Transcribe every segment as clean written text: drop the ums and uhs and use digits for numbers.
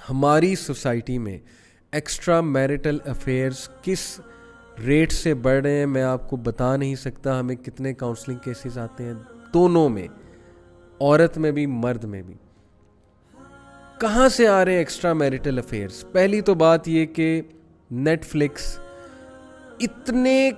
ہماری سوسائٹی میں extra marital affairs کس ریٹ سے بڑھ رہے ہیں میں آپ کو بتا نہیں سکتا. ہمیں کتنے کاؤنسلنگ کیسز آتے ہیں دونوں میں, عورت میں بھی مرد میں بھی. کہاں سے آ رہے ہیں ایکسٹرا میرٹل افیئرس؟ پہلی تو بات یہ کہ نیٹ فلکس اتنے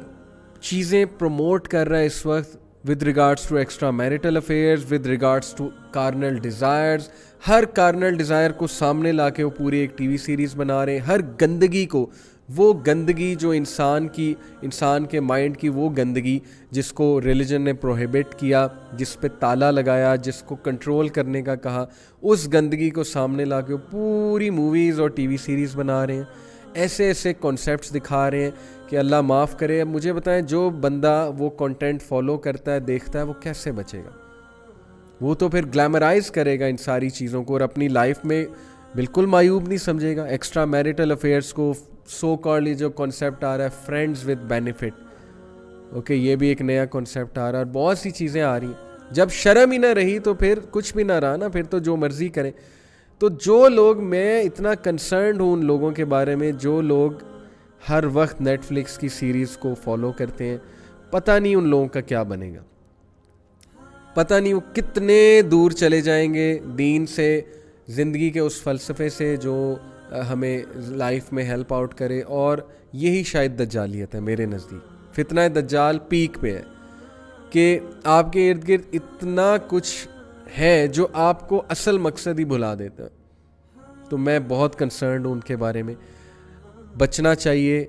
چیزیں پروموٹ کر رہا ہے اس وقت with regards to extra marital affairs, with regards to carnal desires. Hare carnal Dzire کو سامنے لا کے وہ پوری ایک ٹی وی سیریز بنا رہے ہیں. ہر گندگی کو, وہ گندگی جو انسان کے مائنڈ کی وہ گندگی جس کو ریلیجن نے پروہیبٹ کیا, جس پہ تالا لگایا, جس کو کنٹرول کرنے کا کہا, اس گندگی کو سامنے لا کے وہ پوری موویز اور ٹی وی سیریز بنا رہے ہیں. ایسے ایسے کانسیپٹس دکھا رہے ہیں کہ اللہ معاف کرے. اب مجھے بتائیں, جو بندہ وہ کنٹینٹ فالو کرتا ہے, دیکھتا ہے, وہ کیسے بچے گا؟ وہ تو پھر گلیمرائز کرے گا ان ساری چیزوں کو اور اپنی لائف میں بالکل معیوب نہیں سمجھے گا. ایکسٹرا میرٹل افیئرس کو سو کالڈ جو کانسیپٹ آ رہا ہے فرینڈز ود بینیفٹ, اوکے, یہ بھی ایک نیا کانسیپٹ آ رہا ہے اور بہت سی چیزیں آ رہی ہیں. جب شرم ہی نہ رہی تو پھر کچھ بھی نہ رہا نا, پھر تو جو مرضی کریں. تو جو لوگ, میں اتنا کنسرنڈ ہوں ان لوگوں کے بارے میں جو لوگ ہر وقت نیٹ فلکس کی سیریز کو فالو کرتے ہیں, پتہ نہیں ان لوگوں کا کیا بنے گا, پتہ نہیں وہ کتنے دور چلے جائیں گے دین سے, زندگی کے اس فلسفے سے جو ہمیں لائف میں ہیلپ آؤٹ کرے. اور یہی شاید دجالیت ہے میرے نزدیک. فتنہ دجال پیک پہ ہے کہ آپ کے ارد گرد اتنا کچھ ہے جو آپ کو اصل مقصد ہی بھلا دیتا ہے. تو میں بہت کنسرنڈ ہوں ان کے بارے میں. بچنا چاہیے.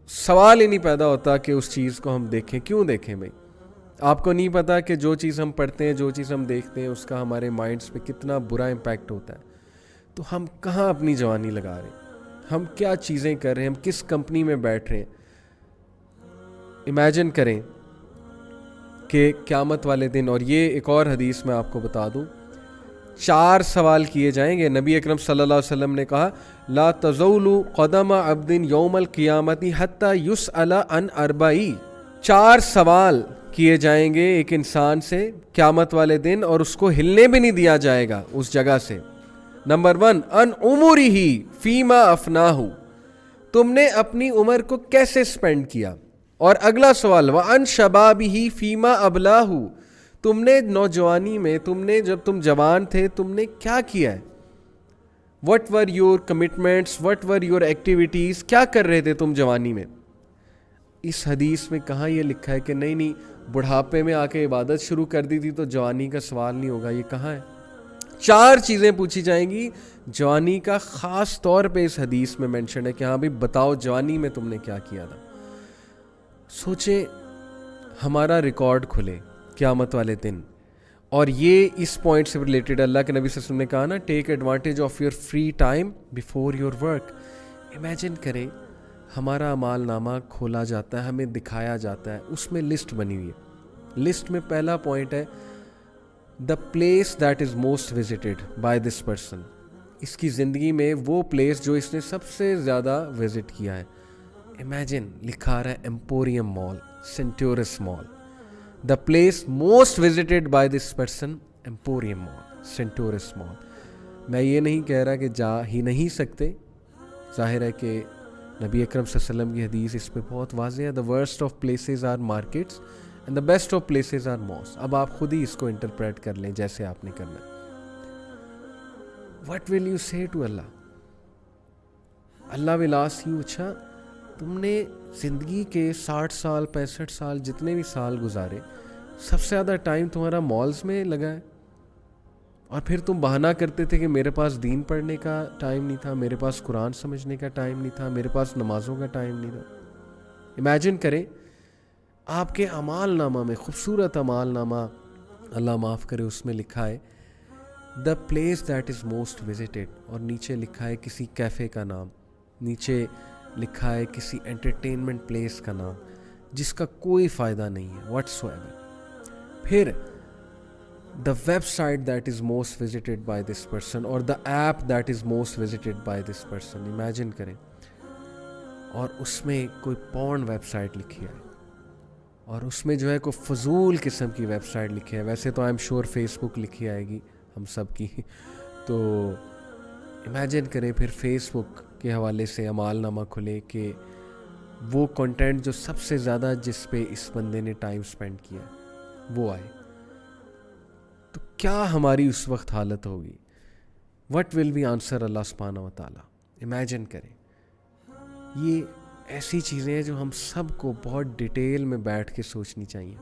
سوال ہی نہیں پیدا ہوتا کہ اس چیز کو ہم دیکھیں. کیوں دیکھیں بھائی؟ آپ کو نہیں پتا کہ جو چیز ہم پڑھتے ہیں, جو چیز ہم دیکھتے ہیں, اس کا ہمارے مائنڈس پہ کتنا برا امپیکٹ ہوتا ہے. تو ہم کہاں اپنی جوانی لگا رہے ہیں, ہم کیا چیزیں کر رہے ہیں, ہم کس کمپنی میں بیٹھ رہے ہیں. امیجن کریں کہ قیامت والے دن, اور یہ ایک اور حدیث میں آپ کو بتا دوں, 4 سوال کیے جائیں گے. نبی اکرم صلی اللہ علیہ وسلم نے کہا لا تزول قدم عبد یوم القیامت حتی یسأل عن 4. 4 سوال کیے جائیں گے ایک انسان سے قیامت والے دن, اور اس کو ہلنے بھی نہیں دیا جائے گا اس جگہ سے. نمبر 1, ان عمرہ فیما افناہ, تم نے اپنی عمر کو کیسے سپینڈ کیا. اور اگلا سوال, وَأَن شَبَابِهِ فِيمَا أَبْلَاهُ, تم نے نوجوانی میں, تم نے جب تم جوان تھے, تم نے کیا کیا ہے. What were your commitments, what were your activities, کیا کر رہے تھے تم جوانی میں. اس حدیث میں کہاں یہ لکھا ہے کہ نہیں بڑھاپے میں آ کے عبادت شروع کر دی تھی تو جوانی کا سوال نہیں ہوگا. یہ کہاں ہے؟ 4 چیزیں پوچھی جائیں گی جوانی کا, خاص طور پہ اس حدیث میں مینشن ہے کہ ہاں بھی بتاؤ جوانی میں تم نے کیا کیا تھا. سوچیں, ہمارا ریکارڈ کھلے قیامت والے دن, اور یہ اس پوائنٹ سے ریلیٹڈ اللہ کے نبی صلی اللہ علیہ وسلم نے کہا نا, take advantage of your free time before your work. Imagine کریں ہمارا اعمال نامہ کھولا جاتا ہے, ہمیں دکھایا جاتا ہے, اس میں لسٹ بنی ہوئی ہے. لسٹ میں پہلا پوائنٹ ہے the place that is most visited by this person. اس کی زندگی میں وہ پلیس جو اس نے سب سے زیادہ وزٹ کیا ہے. امیجن لکھا رہا ہے Emporium mall, Centaurus mall. The place most visited by this person, Emporium mall, Centaurus mall. میں یہ نہیں کہہ رہا کہ جا ہی نہیں سکتے, ظاہر ہے کہ نبی اکرم صلی اللہ علیہ وسلم کی حدیث اس پہ بہت واضح ہے. The worst of places are markets and the best of places are mosques. اب آپ خود ہی اس کو انٹرپریٹ کر لیں جیسے آپ نے کرنا ہے. What will you say to اللہ؟ اللہ ول آسک یو, اچھا تم نے زندگی کے 60 سال 65 سال جتنے بھی سال گزارے, سب سے زیادہ ٹائم تمہارا مالز میں لگا ہے, اور پھر تم بہانہ کرتے تھے کہ میرے پاس دین پڑھنے کا ٹائم نہیں تھا, میرے پاس قرآن سمجھنے کا ٹائم نہیں تھا, میرے پاس نمازوں کا ٹائم نہیں تھا. امیجن کریں آپ کے اعمال نامہ میں, خوبصورت اعمال نامہ اللہ معاف کرے, اس میں لکھا ہے the place that is most visited, اور نیچے لکھا ہے کسی کیفے کا نام, نیچے لکھا ہے کسی انٹرٹینمنٹ پلیس کا نام جس کا کوئی فائدہ نہیں ہے واٹس ایور. پھر the website that is most visited by this person, اور the app that is most visited by this person. imagine کریں, اور اس میں کوئی پورن ویب سائٹ لکھی ہے, اور اس میں جو ہے کوئی فضول قسم کی ویب سائٹ لکھی ہے. ویسے تو آئی ایم شیور فیس بک لکھی آئے گی ہم سب کی. تو امیجن کریں پھر فیس بک کے حوالے سے اعمال نامہ کھلے کہ وہ کنٹینٹ جو سب سے زیادہ جس پہ اس بندے نے ٹائم سپینڈ کیا وہ آئے، تو کیا ہماری اس وقت حالت ہوگی؟ وٹ ول بی آنسر اللہ سبحانہ و تعالیٰ؟ امیجن کریں. یہ ایسی چیزیں ہیں جو ہم سب کو بہت ڈیٹیل میں بیٹھ کے سوچنی چاہیے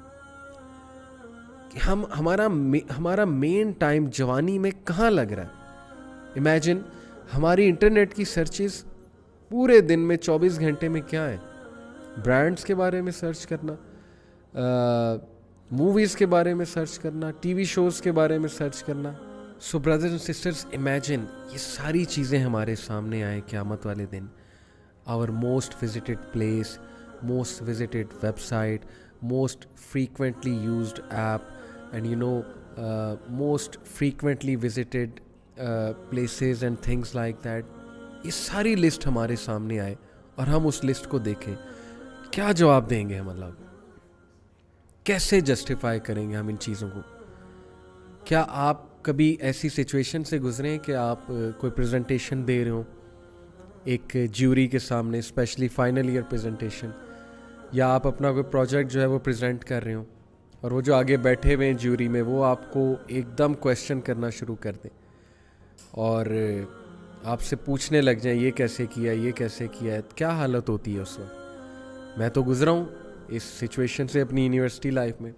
کہ ہمارا مین ٹائم جوانی میں کہاں لگ رہا ہے. امیجن ہماری انٹرنیٹ کی سرچز پورے دن میں 24 گھنٹے میں کیا ہے؟ برانڈز کے بارے میں سرچ کرنا، موویز کے بارے میں سرچ کرنا، ٹی وی شوز کے بارے میں سرچ کرنا. So brothers and sisters, imagine یہ ساری چیزیں ہمارے سامنے آئے قیامت والے دن. Our most visited place, most visited website, most frequently used app and most frequently visited places and things like that. یہ ساری لسٹ ہمارے سامنے آئے اور ہم اس لسٹ کو دیکھیں. کیا جواب دیں گے ہم اللہ کو؟ کیسے جسٹیفائی کریں گے ہم ان چیزوں کو؟ کیا آپ کبھی ایسی سچویشن سے گزرے ہیں کہ آپ کوئی پریزنٹیشن دے رہے ہوں ایک جیوری کے سامنے، اسپیشلی فائنل ایئر پریزنٹیشن، یا آپ اپنا کوئی پروجیکٹ جو ہے وہ پریزنٹ کر رہے ہوں اور وہ جو آگے بیٹھے ہوئے ہیں جیوری میں وہ آپ کو ایک دم کویشچن کرنا شروع کر دیں اور آپ سے پوچھنے لگ جائیں یہ کیسے کیا، یہ کیسے کیا ہے؟ کیا حالت ہوتی ہے اس وقت؟ میں تو گزرا ہوں اس سچویشن سے اپنی یونیورسٹی لائف میں.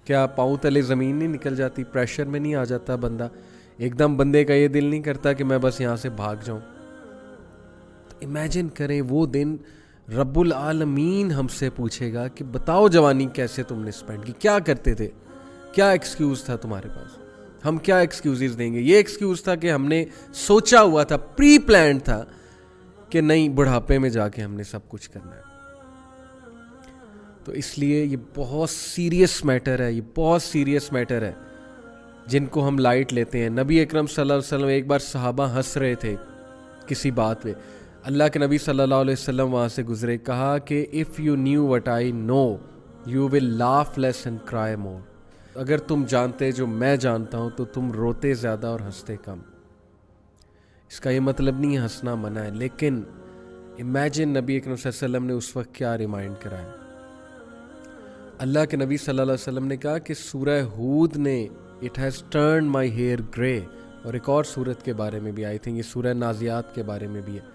کیا پاؤں تلے زمین نہیں نکل جاتی؟ پریشر میں نہیں آ جاتا بندہ؟ ایک دم بندے کا یہ دل نہیں کرتا کہ میں بس یہاں سے بھاگ جاؤں؟ تو امیجن کریں وہ دن رب العالمین ہم سے پوچھے گا کہ بتاؤ جوانی کیسے تم نے اسپینڈ کی، کیا کرتے تھے، کیا ایکسکیوز تھا تمہارے پاس؟ ہم کیا ایکسکیوزز دیں گے؟ یہ ایکسکیوز تھا کہ ہم نے سوچا ہوا تھا، پری پلانڈ تھا کہ نہیں بڑھاپے میں جا کے ہم نے سب کچھ کرنا ہے. تو اس لیے یہ بہت سیریس میٹر ہے، یہ بہت سیریس میٹر ہے جن کو ہم لائٹ لیتے ہیں. نبی اکرم صلی اللہ علیہ وسلم ایک بار صحابہ ہنس رہے تھے کسی بات پہ، اللہ کے نبی صلی اللہ علیہ وسلم وہاں سے گزرے، کہا کہ if you knew what I know you will laugh less and cry more. اگر تم جانتے جو میں جانتا ہوں تو تم روتے زیادہ اور ہنستے کم. اس کا یہ مطلب نہیں ہے ہنسنا منع ہے، لیکن امیجن نبی اکرم صلی اللہ علیہ وسلم نے اس وقت کیا ریمائنڈ کرایا. اللہ کے نبی صلی اللہ علیہ وسلم نے کہا کہ سورہ ہود نے it has turned my hair grey, اور ایک اور سورت کے بارے میں بھی آئی تھنک یہ سورہ نازیات کے بارے میں بھی ہے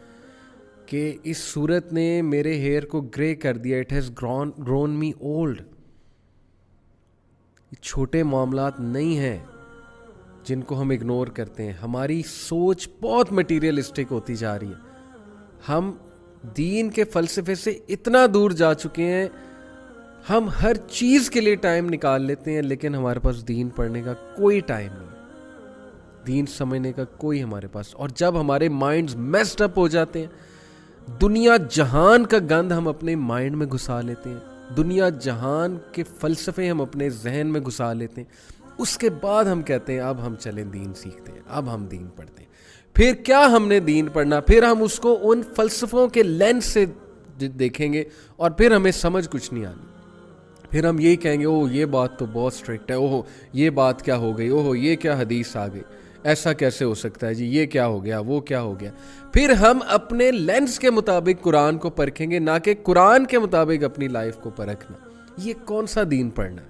کہ اس سورت نے میرے ہیئر کو گرے کر دیا. It has grown me old. چھوٹے معاملات نہیں ہیں جن کو ہم اگنور کرتے ہیں. ہماری سوچ بہت مٹیریلسٹک ہوتی جا رہی ہے. ہم دین کے فلسفے سے اتنا دور جا چکے ہیں، ہم ہر چیز کے لیے ٹائم نکال لیتے ہیں لیکن ہمارے پاس دین پڑھنے کا کوئی ٹائم نہیں، دین سمجھنے کا کوئی ہمارے پاس. اور جب ہمارے مائنڈز میسڈ اپ ہو جاتے ہیں، دنیا جہان کا گند ہم اپنے مائنڈ میں گھسا لیتے ہیں، دنیا جہان کے فلسفے ہم اپنے ذہن میں گھسا لیتے ہیں، اس کے بعد ہم کہتے ہیں اب ہم چلیں دین سیکھتے ہیں، اب ہم دین پڑھتے ہیں. پھر کیا ہم نے دین پڑھنا؟ پھر ہم اس کو ان فلسفوں کے لینس سے دیکھیں گے اور پھر ہمیں سمجھ کچھ نہیں آنی. پھر ہم یہی کہیں گے اوہ یہ بات تو بہت اسٹرکٹ ہے، اوہ یہ بات کیا ہو گئی، اوہ یہ کیا حدیث آ گئی، ایسا کیسے ہو سکتا ہے جی، یہ کیا ہو گیا، وہ کیا ہو گیا. پھر ہم اپنے لینس کے مطابق قرآن کو پرکھیں گے، نہ کہ قرآن کے مطابق اپنی لائف کو پرکھنا. یہ کون سا دین پڑھنا ہے؟